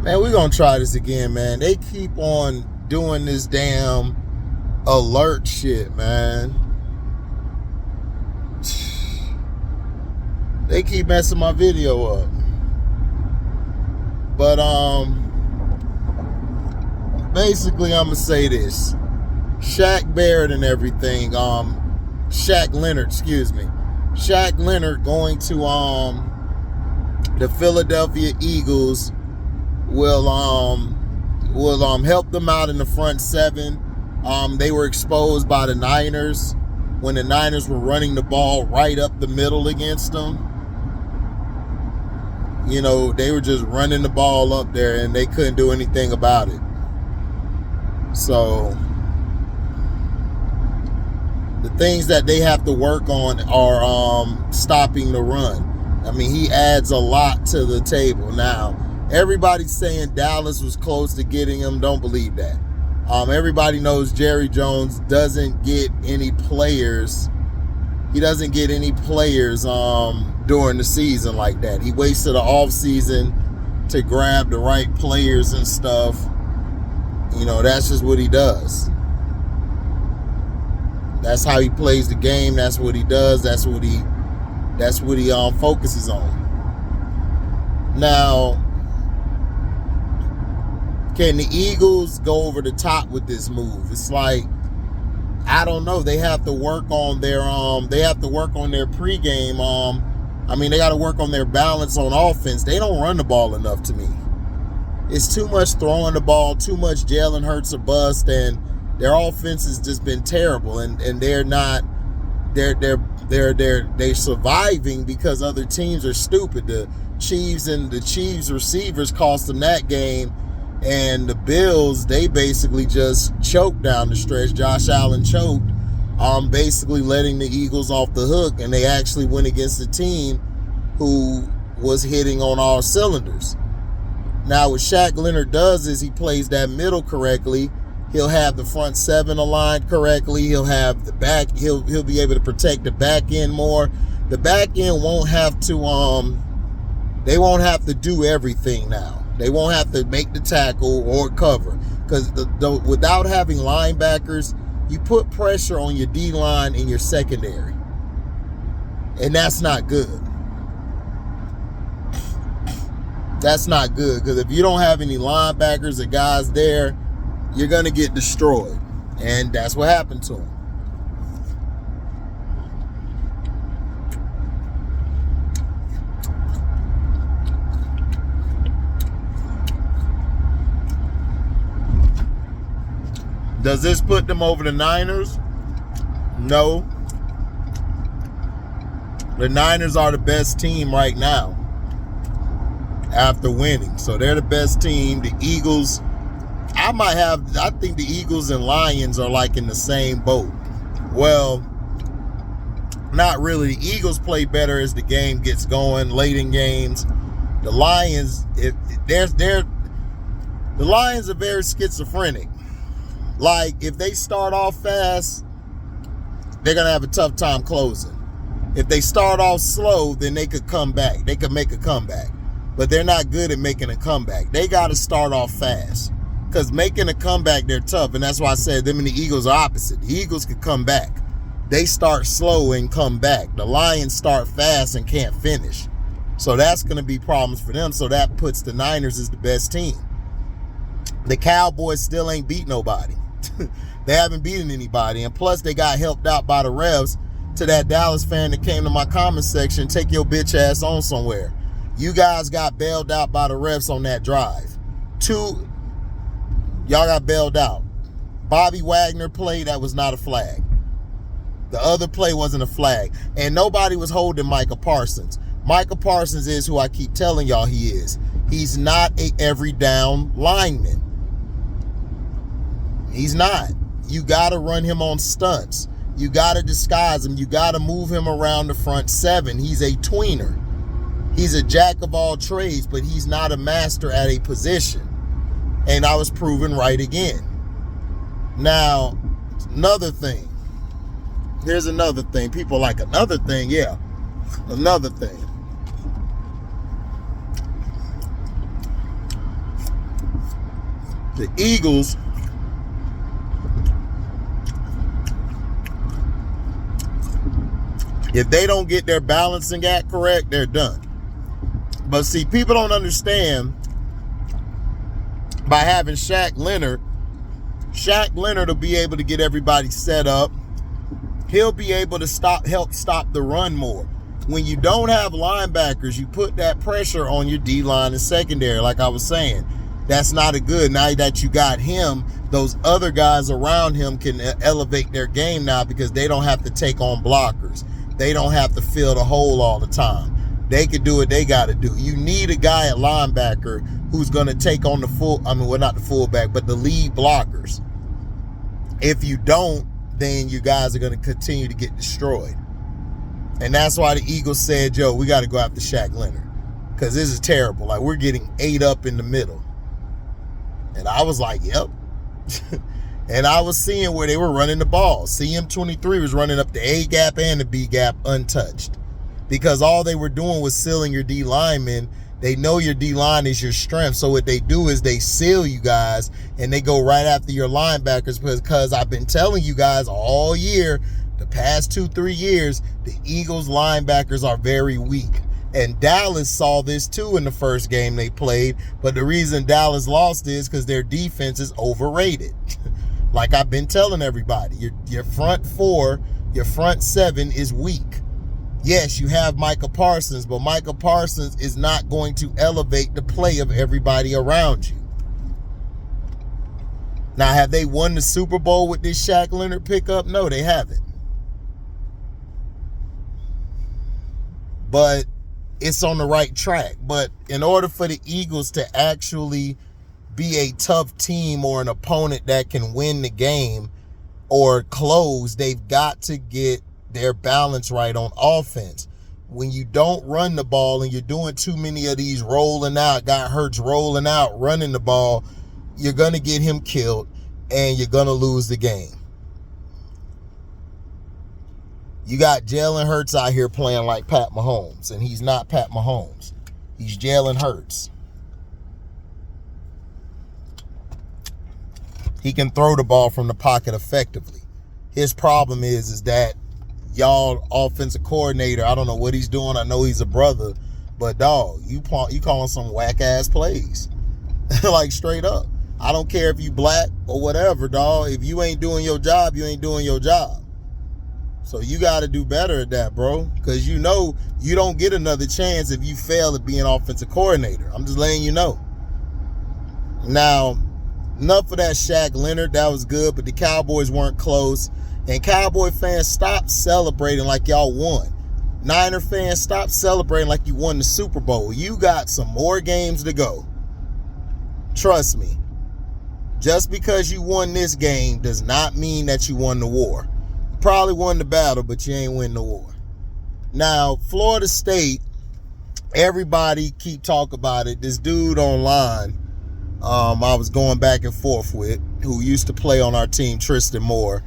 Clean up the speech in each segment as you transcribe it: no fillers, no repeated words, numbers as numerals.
Man, we're going to try this again, man. They keep on doing this damn alert shit, man. They keep messing my video up. But, basically, I'm going to say this. Shaq Barrett and everything, Shaq Leonard, excuse me. Shaq Leonard going to, the Philadelphia Eagles will help them out in the front seven. They were exposed by the Niners when the Niners were running the ball right up the middle against them. You know, they were just running the ball up there and they couldn't do anything about it. So the things that they have to work on are stopping the run. I mean, he adds a lot to the table. Now, everybody's saying Dallas was close to getting him. Don't believe that. Everybody knows Jerry Jones doesn't get any players. He doesn't get any players during the season like that. He wasted the offseason to grab the right players and stuff. You know, that's just what he does. That's how he plays the game. That's what he does. That's what he focuses on. Now, can the Eagles go over the top with this move? It's like, I don't know. They have to work on their pregame. I mean, they got to work on their balance on offense. They don't run the ball enough to me. It's too much throwing the ball, too much Jalen Hurts or bust, and their offense has just been terrible. And they're not. They're surviving because other teams are stupid. The Chiefs receivers cost them that game. And the Bills, they basically just choked down the stretch. Josh Allen choked, basically letting the Eagles off the hook. And they actually went against a team who was hitting on all cylinders. Now, what Shaq Leonard does is he plays that middle correctly. He'll have the front seven aligned correctly. He'll have the back. He'll be able to protect the back end more. The back end won't have to. They won't have to do everything now. They won't have to make the tackle or cover, because without having linebackers, you put pressure on your D-line and your secondary, and that's not good. That's not good, because if you don't have any linebackers or guys there, you're going to get destroyed, and that's what happened to him. Does this put them over the Niners? No. The Niners are the best team right now after winning. So they're the best team. The Eagles, I think the Eagles and Lions are like in the same boat. Well, not really. The Eagles play better as the game gets going, late in games. The Lions, the Lions are very schizophrenic. Like, if they start off fast, they're going to have a tough time closing. If they start off slow, then they could come back. They could make a comeback. But they're not good at making a comeback. They got to start off fast. Because making a comeback, they're tough. And that's why I said them and the Eagles are opposite. The Eagles could come back. They start slow and come back. The Lions start fast and can't finish. So that's going to be problems for them. So that puts the Niners as the best team. The Cowboys still ain't beat nobody. They haven't beaten anybody. And plus, they got helped out by the refs. To that Dallas fan that came to my comment section, take your bitch ass on somewhere. You guys got bailed out by the refs on that drive. Y'all got bailed out. Bobby Wagner play, that was not a flag. The other play wasn't a flag. And nobody was holding Micah Parsons. Micah Parsons is who I keep telling y'all he is. He's not a every down lineman. He's not. You got to run him on stunts. You got to disguise him. You got to move him around the front seven. He's a tweener. He's a jack of all trades, but he's not a master at a position. And I was proven right again. Now, another thing. Here's another thing. People like another thing. Yeah, another thing. The Eagles, if they don't get their balancing act correct, they're done. But see, people don't understand, by having Shaq Leonard will be able to get everybody set up. He'll be able to help stop the run more. When you don't have linebackers, you put that pressure on your D-line and secondary, like I was saying. That's not a good. Now that you got him, those other guys around him can elevate their game now because they don't have to take on blockers. They don't have to fill the hole all the time. They can do what they got to do. You need a guy at linebacker who's going to take on not the fullback, but the lead blockers. If you don't, then you guys are going to continue to get destroyed. And that's why the Eagles said, yo, we got to go after Shaq Leonard because this is terrible. Like, we're getting ate up in the middle. And I was like, yep. And I was seeing where they were running the ball. CM23 was running up the A gap and the B gap untouched because all they were doing was sealing your D linemen. They know your D line is your strength. So what they do is they seal you guys and they go right after your linebackers because I've been telling you guys all year, the past 2-3 years, the Eagles linebackers are very weak. And Dallas saw this too in the first game they played. But the reason Dallas lost is because their defense is overrated. Like I've been telling everybody, your front four, your front seven is weak. Yes, you have Micah Parsons, but Micah Parsons is not going to elevate the play of everybody around you. Now, have they won the Super Bowl with this Shaq Leonard pickup? No, they haven't. But it's on the right track. But in order for the Eagles to actually be a tough team or an opponent that can win the game or close, they've got to get their balance right on offense. When you don't run the ball and you're doing too many of these rolling out, got Hurts rolling out, running the ball, you're going to get him killed and you're going to lose the game. You got Jalen Hurts out here playing like Pat Mahomes, and he's not Pat Mahomes. He's Jalen Hurts. He can throw the ball from the pocket effectively. His problem is that y'all offensive coordinator, I don't know what he's doing. I know he's a brother, but dog, you calling some whack-ass plays. Like straight up. I don't care if you black or whatever, dog. If you ain't doing your job, you ain't doing your job. So you got to do better at that, bro, because you know you don't get another chance if you fail at being offensive coordinator. I'm just letting you know. Now, enough of that Shaq Leonard. That was good, but the Cowboys weren't close. And Cowboy fans, stop celebrating like y'all won. Niner fans, stop celebrating like you won the Super Bowl. You got some more games to go. Trust me. Just because you won this game does not mean that you won the war. You probably won the battle, but you ain't win the war. Now, Florida State, everybody keep talking about it. This dude online, I was going back and forth with, who used to play on our team, Tristan Moore.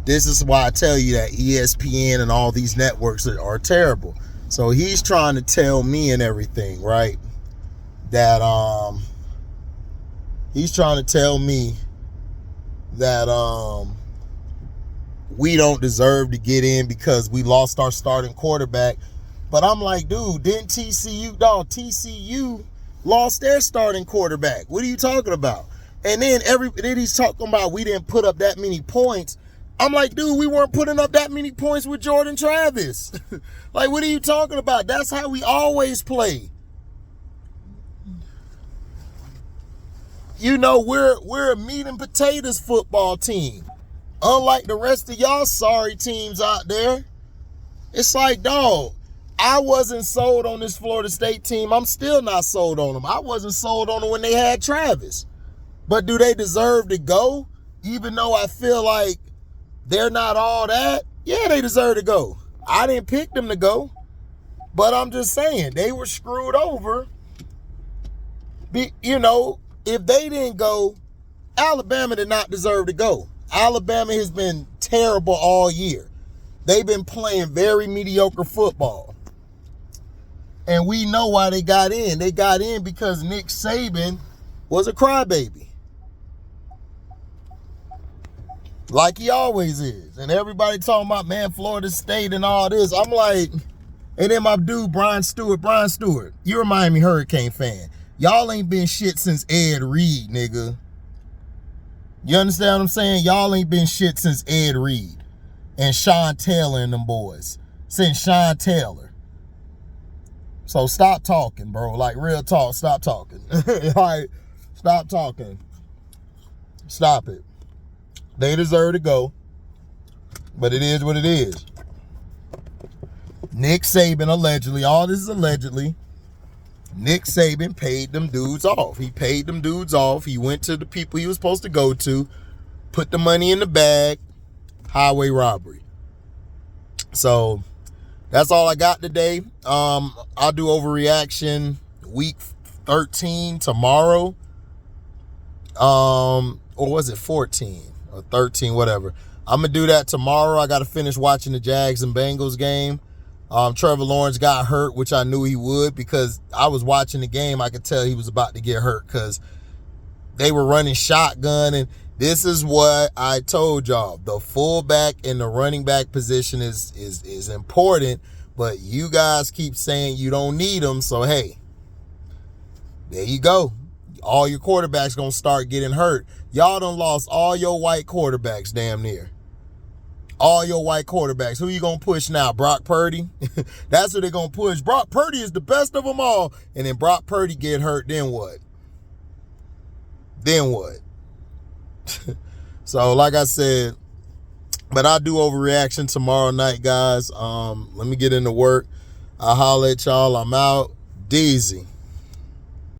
This is why I tell you that ESPN and all these networks are terrible. So he's trying to tell me and everything, right? That he's trying to tell me that we don't deserve to get in because we lost our starting quarterback. But I'm like, dude, didn't TCU lost their starting quarterback? What are you talking about? And then he's talking about we didn't put up that many points. I'm like, dude, we weren't putting up that many points with Jordan Travis. Like, what are you talking about? That's how we always play. You know, we're a meat and potatoes football team. Unlike the rest of y'all sorry teams out there. It's like, dog, I wasn't sold on this Florida State team. I'm still not sold on them. I wasn't sold on them when they had Travis. But do they deserve to go? Even though I feel like they're not all that, yeah, they deserve to go. I didn't pick them to go, but I'm just saying they were screwed over. You know, if they didn't go, Alabama did not deserve to go. Alabama has been terrible all year. They've been playing very mediocre football. And we know why they got in. They got in because Nick Saban was a crybaby. Like he always is. And everybody talking about, man, Florida State and all this. I'm like, and then my dude, Brian Stewart, you a Miami Hurricane fan. Y'all ain't been shit since Ed Reed, nigga. You understand what I'm saying? Y'all ain't been shit since Ed Reed and Sean Taylor and them boys. Since Sean Taylor. So stop talking, bro. Like, real talk, stop talking. Like, stop talking. Stop it. They deserve to go. But it is what it is. Nick Saban allegedly, all this is allegedly, Nick Saban paid them dudes off. He paid them dudes off. He went to the people he was supposed to go to, put the money in the bag, highway robbery. So that's all I got today. I'll do overreaction week 13 tomorrow. Or was it 14 or 13, whatever. I'm going to do that tomorrow. I got to finish watching the Jags and Bengals game. Trevor Lawrence got hurt, which I knew he would because I was watching the game. I could tell he was about to get hurt because they were running shotgun. And this is what I told y'all. The fullback and the running back position is important, but you guys keep saying you don't need them. So, hey, there you go. All your quarterbacks going to start getting hurt. Y'all done lost all your white quarterbacks damn near. All your white quarterbacks. Who you going to push now? Brock Purdy? That's who they're going to push. Brock Purdy is the best of them all. And then Brock Purdy get hurt. Then what? Then what? So, like I said, but I'll do overreaction tomorrow night, guys. Let me get into work. I'll holler at y'all. I'm out. Deezy.